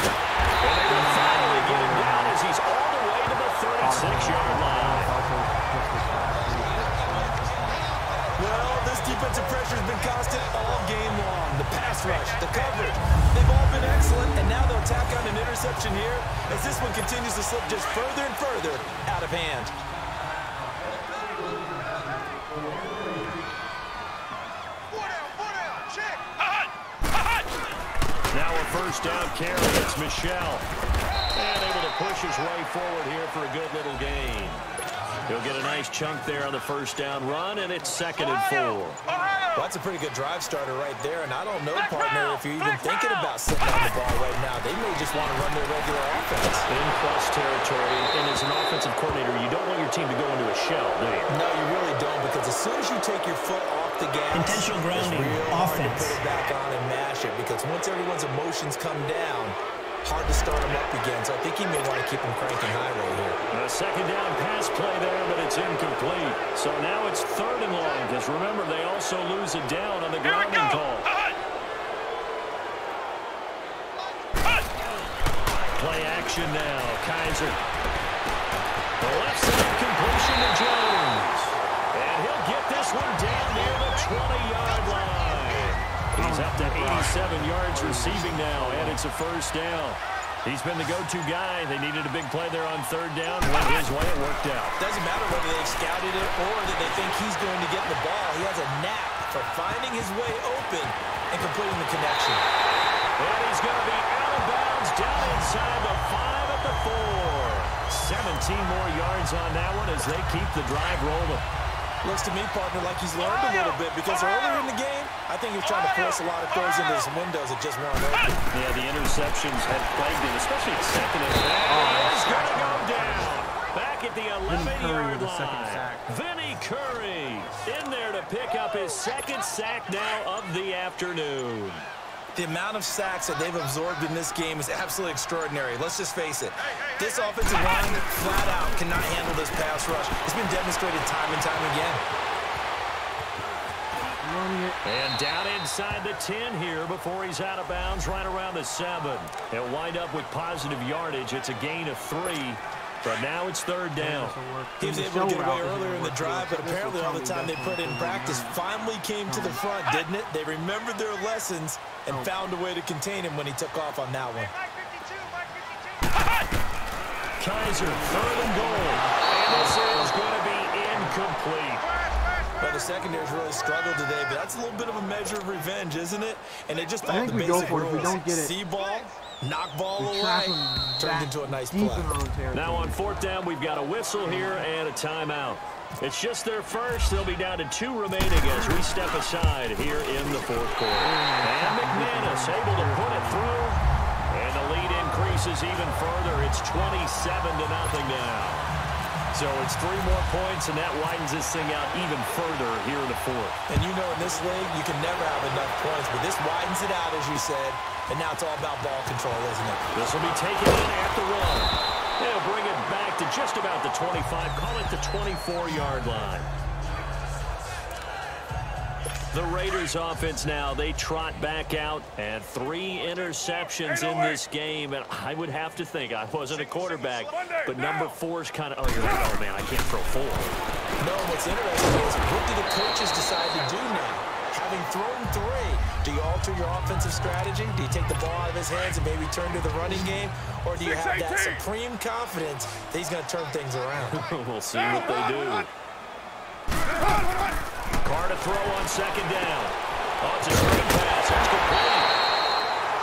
And they will finally get him down as he's all the way to the 36-yard line. Well, this defensive pressure has been constant all game long. The pass rush, the coverage, they've all been excellent, and now they'll tack on an interception here as this one continues to slip just further and further out of hand. Check. Now a first down carry. It's Michelle. And able to push his way forward here for a good little gain. He'll get a nice chunk there on the first down run, and it's 2nd and 4. Well, that's a pretty good drive starter right there, and I don't know, partner, if you're even thinking about sitting on the ball right now. They may just want to run their regular offense. In plus territory, and as an offensive coordinator, you don't want your team to go into a shell, do you? No, you really don't, because as soon as you take your foot off the gas, intentional grounding, offense, put it back on and mash it, because once everyone's emotions come down, hard to start them up again. So I think he may want to keep them cranking high right here. A second down pass play there, but it's incomplete. So now it's 3rd and long, because remember, they also lose it down on the grounding call. Play action now. Kaiser. The left side completion to Jones. And he'll get this one down near the 20-yard line. He's up to 87 yards receiving now, and it's a first down. He's been the go-to guy. They needed a big play there on 3rd down. Went his way, it worked out. Doesn't matter whether they've scouted it or that they think he's going to get the ball. He has a knack for finding his way open and completing the connection. And he's going to be out of bounds down inside the 5 at the 4. 17 more yards on that one as they keep the drive rolling. Looks to me, partner, like he's learned a little bit, because earlier in the game, I think he was trying to force a lot of throws into his windows that just weren't open. Yeah, the interceptions had plagued him, especially at 2nd and 4. He's going to go down. Back at the 11-yard line. Vinny Curry in there to pick up his 2nd sack now of the afternoon. The amount of sacks that they've absorbed in this game is absolutely extraordinary. Let's just face it. This offensive line, flat out, cannot handle this pass rush. It's been demonstrated time and time again. And down inside the 10 here before he's out of bounds, right around the 7. He'll wind up with positive yardage. It's a gain of 3. But now it's 3rd down. He was able to get away earlier in the drive, but apparently all the time they put in practice finally came to the front, didn't it? They remembered their lessons and found a way to contain him when he took off on that one. Kaiser, 3rd and goal. And this is going to be incomplete. Well, the secondary's really struggled today, but that's a little bit of a measure of revenge, isn't it? And they just followed the basic rules. If we don't get it. See ball, knock ball away, turned into a nice play. Now on 4th down, we've got a whistle here and a timeout. It's just their first. They'll be down to 2 remaining as we step aside here in the 4th quarter. And McManus able to put it through. And the lead increases even further. It's 27-0 now. So it's 3 more points, and that widens this thing out even further here in the 4th. And you know in this league, you can never have enough points, but this widens it out, as you said, and now it's all about ball control, isn't it? This will be taken in at the run. They'll bring it back to just about the 25, call it the 24-yard line. The Raiders offense now, they trot back out, and 3 interceptions in this game. And I would have to think, I wasn't a quarterback, but number 4's kind of, oh, you're like, oh, man, I can't throw 4. No, what's interesting is, what do the coaches decide to do now? Having thrown 3, do you alter your offensive strategy? Do you take the ball out of his hands and maybe turn to the running game? Or do you have that supreme confidence that he's going to turn things around? We'll see what they do. Carr to throw on 2nd down. Oh, it's a screen pass. That's complete.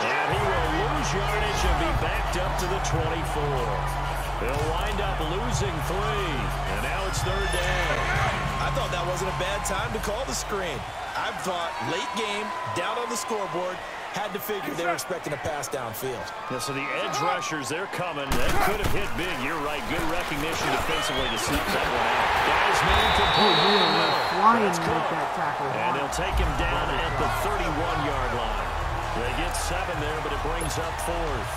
And he will lose yardage and be backed up to the 24. He'll wind up losing 3. And now it's 3rd down. I thought that that wasn't a bad time to call the screen. I thought late game, down on the scoreboard, had to figure they were expecting a pass downfield. Yeah, so the edge rushers, they're coming. That could have hit big. You're right. Good recognition defensively to snuff that one out. Guys, man, flying with that tackle. And they'll take him down at the 31-yard line. They get 7 there, but it brings up 4th.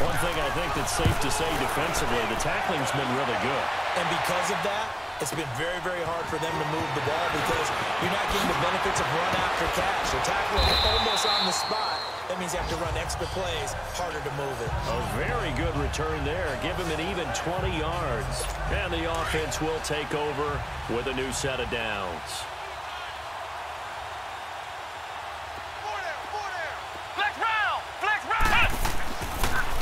One thing I think that's safe to say defensively, the tackling's been really good. And because of that, it's been very, very hard for them to move the ball because you're not getting the benefits of run after catch. You're tackling almost on the spot. That means you have to run extra plays, harder to move it. A very good return there. Give him an even 20 yards. And the offense will take over with a new set of downs. Flex round! Flex round!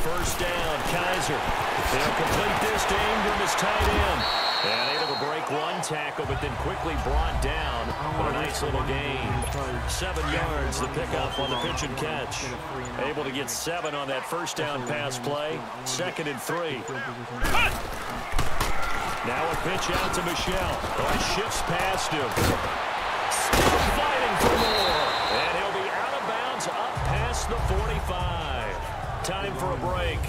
First down, Kaiser. They'll complete this to Ingram's tight end. And able to break one tackle, but then quickly brought down for a nice little gain. 7 yards, the pickup on the pitch and catch. Able to get 7 on that first down pass play. 2nd and 3. Now a pitch out to Michelle. Oh, he shifts past him. Still fighting for more. And he'll be out of bounds up past the 45. Time for a break.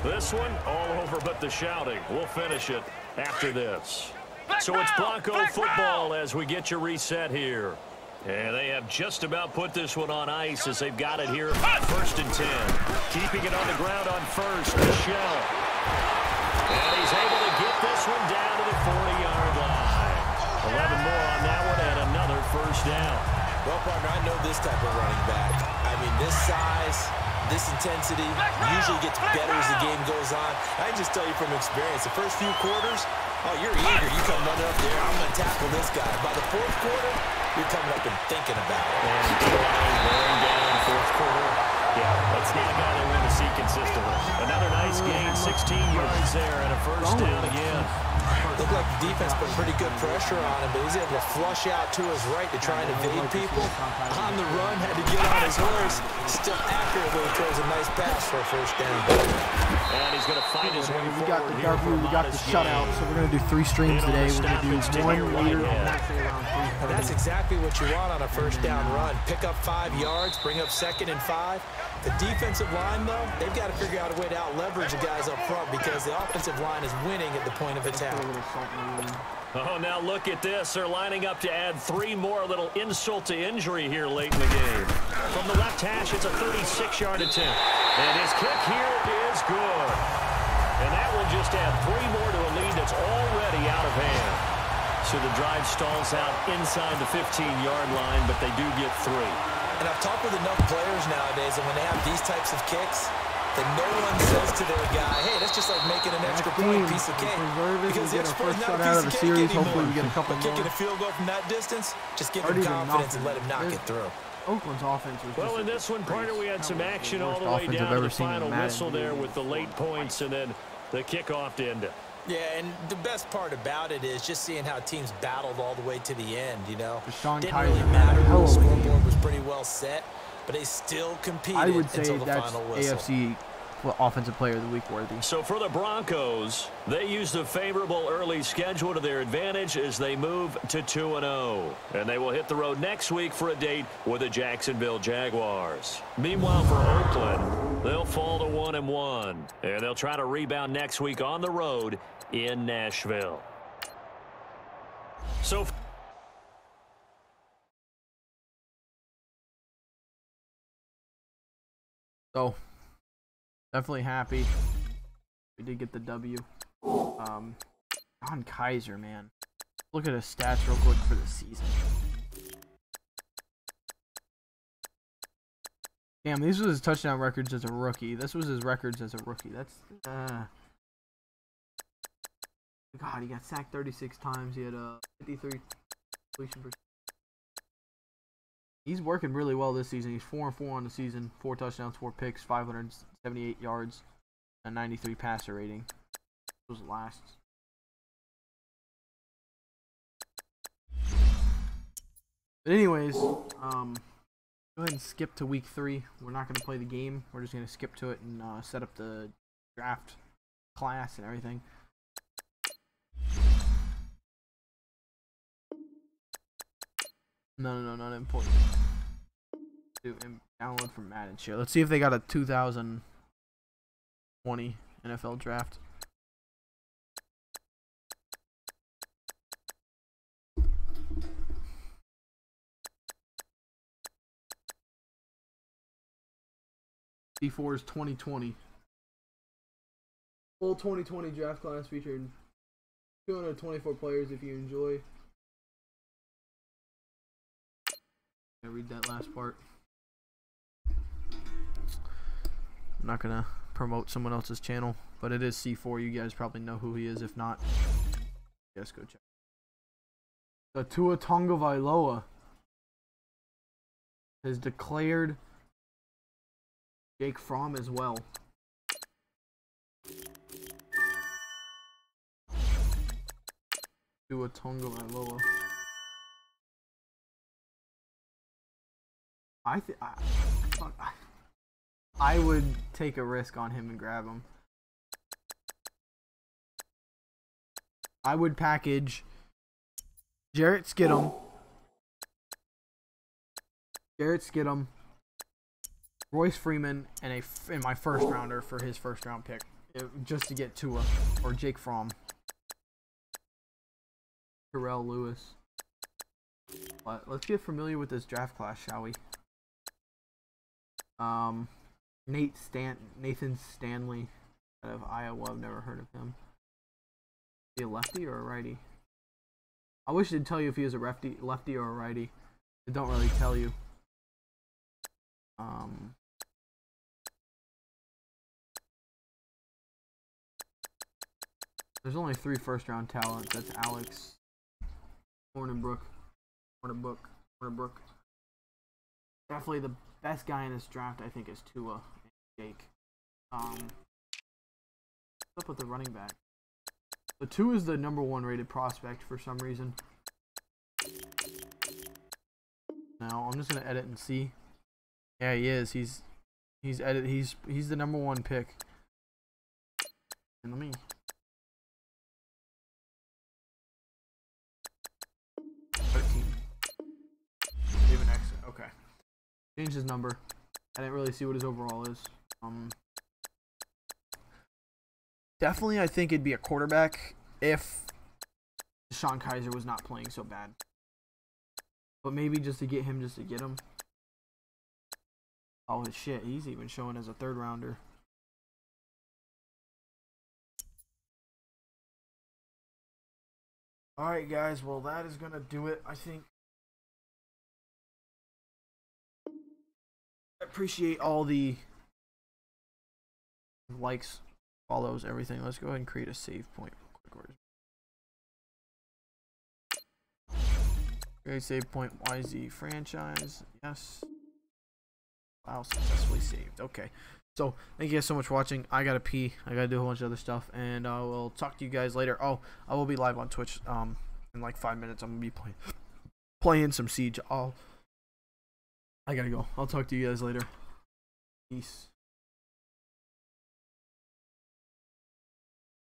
This one, all over but the shouting. We'll finish it after this. So it's Bronco football as we get you reset here. And they have just about put this one on ice as they've got it here. 1st and 10. Keeping it on the ground on first, Michelle. And he's able to get this one down to the 40-yard line. 11 more on that one and another first down. Well, partner, I know this type of running back. I mean, this size, this intensity usually gets better as the game goes on. I can just tell you from experience, the first few quarters, oh, you're eager. You come running up there, I'm going to tackle this guy. By the 4th quarter, you're coming up and thinking about it. And going down 4th quarter. Yeah, that's not a guy they want to see consistently. Another nice gain, 16 yards there, and a first down again. Looked like the defense put pretty good pressure on him, but he's able to flush out to his right to try and evade people. On the run, had to get on his horse. Still accurately throws a nice pass for a first down. And he's going to fight his way forward. We got the W, we got the shutout, so we're going to do 3 streams today. We're going to do 1 leader. That's exactly what you want on a first down run. Pick up 5 yards, bring up 2nd and 5. The defensive line, though, they've got to figure out a way to out-leverage the guys up front because the offensive line is winning at the point of attack. Oh, now look at this. They're lining up to add 3 more, a little insult to injury here late in the game. From the left hash, it's a 36-yard attempt. And his kick here is good. And that will just add 3 more to a lead that's already out of hand. So the drive stalls out inside the 15-yard line, but they do get 3. And I've talked with enough players nowadays, and when they have these types of kicks, that no one says to their guy, hey, that's just like making an extra point piece of cake. Because the extra point is not a piece of cake anymore. Hopefully we get a couple more. Kicking a field goal from that distance, just give him confidence and let him knock it through. Oakland's offense was well, in this one, partner, we had some action all the way down to the final whistle there with the late points and then the kickoff to end it. Yeah, and the best part about it is just seeing how teams battled all the way to the end, you know. Didn't really matter. The scoreboard was pretty well set, but they still competed until the final whistle. AFC Offensive Player of the Week worthy. So for the Broncos, they use the favorable early schedule to their advantage as they move to 2-0. And they will hit the road next week for a date with the Jacksonville Jaguars. Meanwhile, for Oakland, they'll fall to 1-1. And they'll try to rebound next week on the road in Nashville. So definitely happy we did get the W. Don Kaiser, man. Look at his stats real quick for the season. Damn, these was his touchdown records as a rookie. This was his records as a rookie. That's God, he got sacked 36 times. He had a 53 completion percentage. He's working really well this season. He's 4-4 on the season. 4 touchdowns, 4 picks, 578 yards, a 93 passer rating. Those last. But anyways, go ahead and skip to week 3. We're not going to play the game. We're just going to skip to it and set up the draft class and everything. No, not important. Download from Madden share. Let's see if they got a 2020 NFL draft. D4's 2020. Full 2020 draft class featured 224 players if you enjoy. I read that last part. I'm not gonna promote someone else's channel, but it is C4. You guys probably know who he is. If not, yes, go check. The Tua Tagovailoa has declared Jake Fromm as well. Tua Tagovailoa. I would take a risk on him and grab him. I would package Jarrett Skidham, Royce Freeman, and my first rounder for his first round pick, just to get Tua or Jake Fromm, Terrell Lewis. But let's get familiar with this draft class, shall we? Nathan Stanley out of Iowa. I've never heard of him. Is he a lefty or a righty? I wish it'd tell you if he was a lefty or a righty. It don't really tell you. There's only 3 first-round talents. That's Alex Hornibrook. Definitely the best guy in this draft, I think, is Tua and Jake. What's up with the running back? So Tua is the #1 rated prospect for some reason. Now I'm just gonna edit and see. Yeah, he is. He's the #1 pick. And let me. 13. Save an exit. Okay. Change his number. I didn't really see what his overall is. Definitely, I think it'd be a quarterback if Deshaun Kaiser was not playing so bad. But maybe just to get him, Oh shit, he's even showing as a 3rd rounder. Alright guys, well that is gonna do it, I think. I appreciate all the likes, follows, everything. Let's go ahead and create a save point real quick. Create save point YZ franchise. Yes. Wow, successfully saved. Okay. So, thank you guys so much for watching. I gotta pee. I gotta do a whole bunch of other stuff. And I will talk to you guys later. Oh, I will be live on Twitch in like 5 minutes. I'm gonna be playing some Siege. I gotta go. I'll talk to you guys later. Peace.